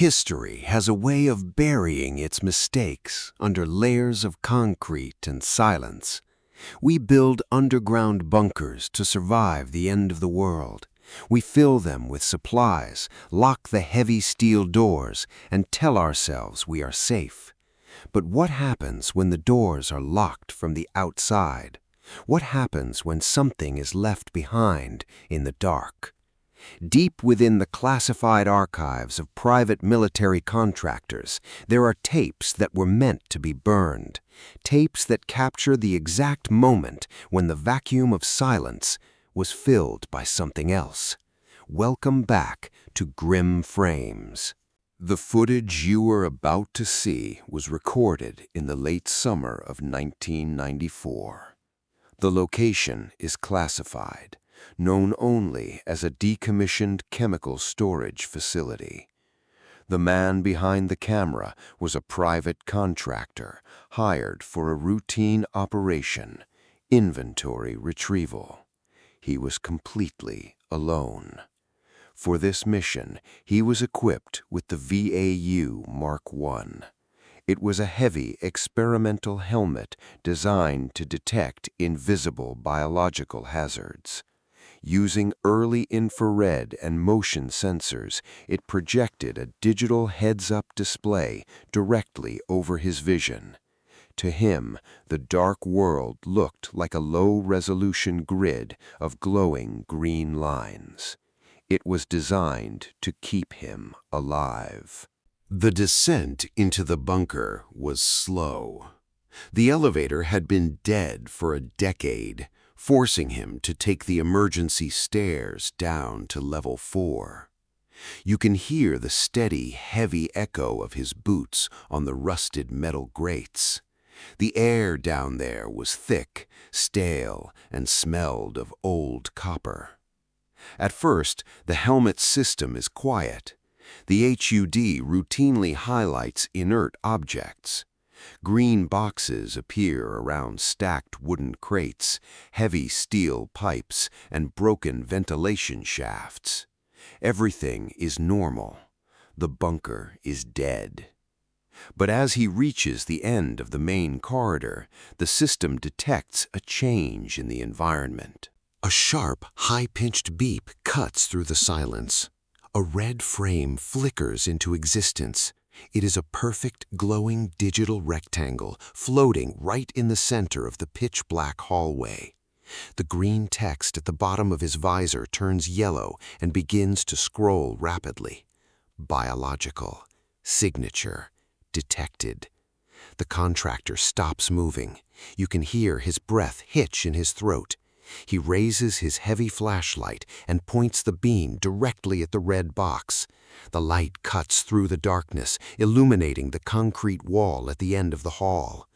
History has a way of burying its mistakes under layers of concrete and silence. We build underground bunkers to survive the end of the world. We fill them with supplies, lock the heavy steel doors, and tell ourselves we are safe. But what happens when the doors are locked from the outside? What happens when something is left behind in the dark? Deep within the classified archives of private military contractors, there are tapes that were meant to be burned. Tapes that capture the exact moment when the vacuum of silence was filled by something else. Welcome back to Grim Frames. The footage you are about to see was recorded in the late summer of 1994. The location is classified, known only as a decommissioned chemical storage facility. The man behind the camera was a private contractor hired for a routine operation, inventory retrieval. He was completely alone. For this mission, he was equipped with the VAU Mark I. It was a heavy experimental helmet designed to detect invisible biological hazards. Using early infrared and motion sensors, it projected a digital heads-up display directly over his vision. To him, the dark world looked like a low-resolution grid of glowing green lines. It was designed to keep him alive. The descent into the bunker was slow. The elevator had been dead for a decade, forcing him to take the emergency stairs down to level 4. You can hear the steady, heavy echo of his boots on the rusted metal grates. The air down there was thick, stale, and smelled of old copper. At first, the helmet's system is quiet. The HUD routinely highlights inert objects. Green boxes appear around stacked wooden crates, heavy steel pipes, and broken ventilation shafts. Everything is normal. The bunker is dead. But as he reaches the end of the main corridor, the system detects a change in the environment. A sharp, high-pitched beep cuts through the silence. A red frame flickers into existence. It is a perfect, glowing digital rectangle floating right in the center of the pitch-black hallway. The green text at the bottom of his visor turns yellow and begins to scroll rapidly. Biological. Signature. Detected. The contractor stops moving. You can hear his breath hitch in his throat. He raises his heavy flashlight and points the beam directly at the red box. The light cuts through the darkness, illuminating the concrete wall at the end of the hall.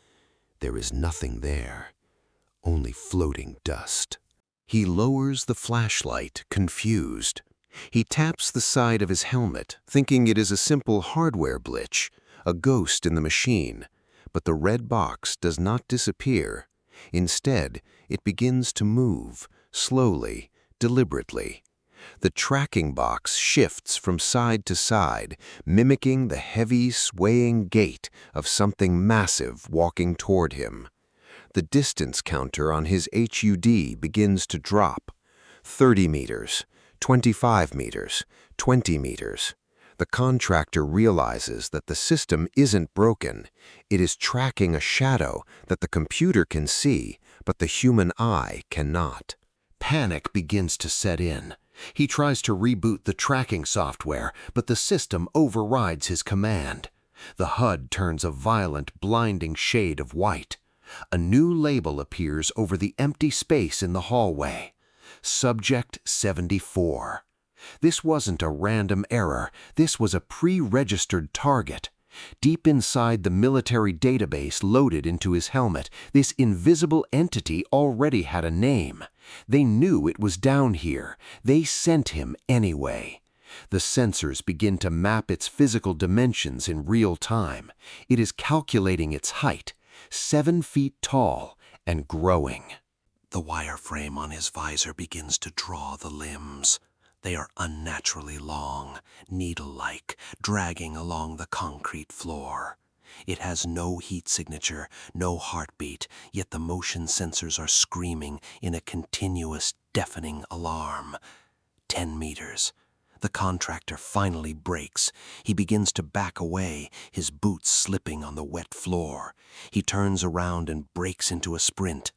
There is nothing there, only floating dust. He lowers the flashlight, confused. He taps the side of his helmet, thinking it is a simple hardware glitch, a ghost in the machine. But the red box does not disappear. Instead, it begins to move, slowly, deliberately. The tracking box shifts from side to side, mimicking the heavy, swaying gait of something massive walking toward him. The distance counter on his HUD begins to drop. 30 meters, 25 meters, 20 meters. The contractor realizes that the system isn't broken. It is tracking a shadow that the computer can see, but the human eye cannot. Panic begins to set in. He tries to reboot the tracking software, but the system overrides his command. The HUD turns a violent, blinding shade of white. A new label appears over the empty space in the hallway. Subject 74. This wasn't a random error. This was a pre-registered target. Deep inside the military database loaded into his helmet, this invisible entity already had a name. They knew it was down here. They sent him anyway. The sensors begin to map its physical dimensions in real time. It is calculating its height, 7 feet tall and growing. The wireframe on his visor begins to draw the limbs. They are unnaturally long, needle-like, dragging along the concrete floor. It has no heat signature, no heartbeat, yet the motion sensors are screaming in a continuous, deafening alarm. 10 meters. The contractor finally brakes. He begins to back away, his boots slipping on the wet floor. He turns around and breaks into a sprint.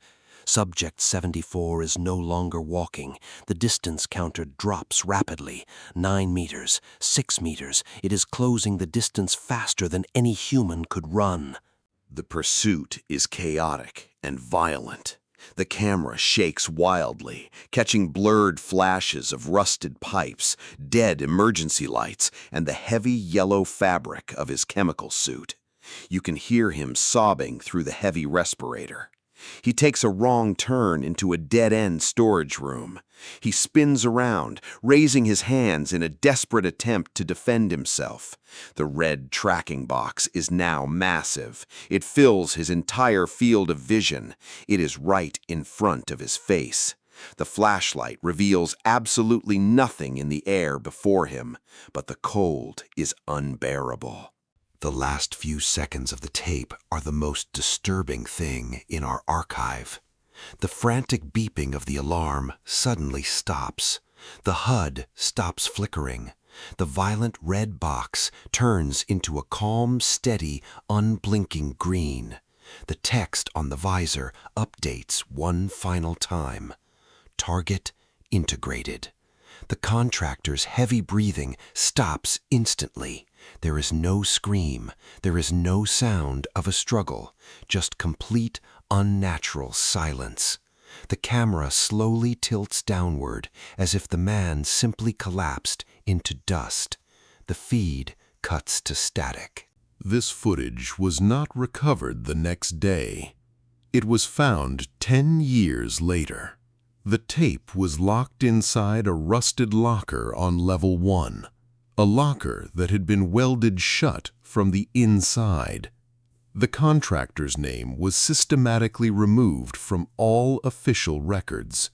Subject 74 is no longer walking. The distance counter drops rapidly. 9 meters, 6 meters. It is closing the distance faster than any human could run. The pursuit is chaotic and violent. The camera shakes wildly, catching blurred flashes of rusted pipes, dead emergency lights, and the heavy yellow fabric of his chemical suit. You can hear him sobbing through the heavy respirator. He takes a wrong turn into a dead-end storage room. He spins around, raising his hands in a desperate attempt to defend himself. The red tracking box is now massive. It fills his entire field of vision. It is right in front of his face. The flashlight reveals absolutely nothing in the air before him, but the cold is unbearable. The last few seconds of the tape are the most disturbing thing in our archive. The frantic beeping of the alarm suddenly stops. The HUD stops flickering. The violent red box turns into a calm, steady, unblinking green. The text on the visor updates one final time. Target integrated. The contractor's heavy breathing stops instantly. There is no scream, there is no sound of a struggle, just complete, unnatural silence. The camera slowly tilts downward, as if the man simply collapsed into dust. The feed cuts to static. This footage was not recovered the next day. It was found 10 years later. The tape was locked inside a rusted locker on level 1. A locker that had been welded shut from the inside. The contractor's name was systematically removed from all official records.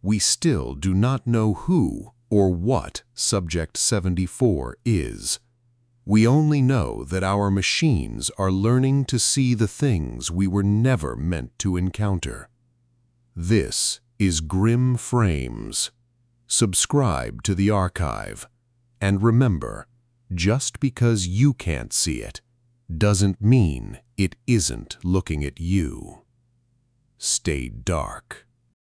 We still do not know who or what Subject 74 is. We only know that our machines are learning to see the things we were never meant to encounter. This is Grim Frames. Subscribe to the archive. And remember, just because you can't see it, doesn't mean it isn't looking at you. Stay dark.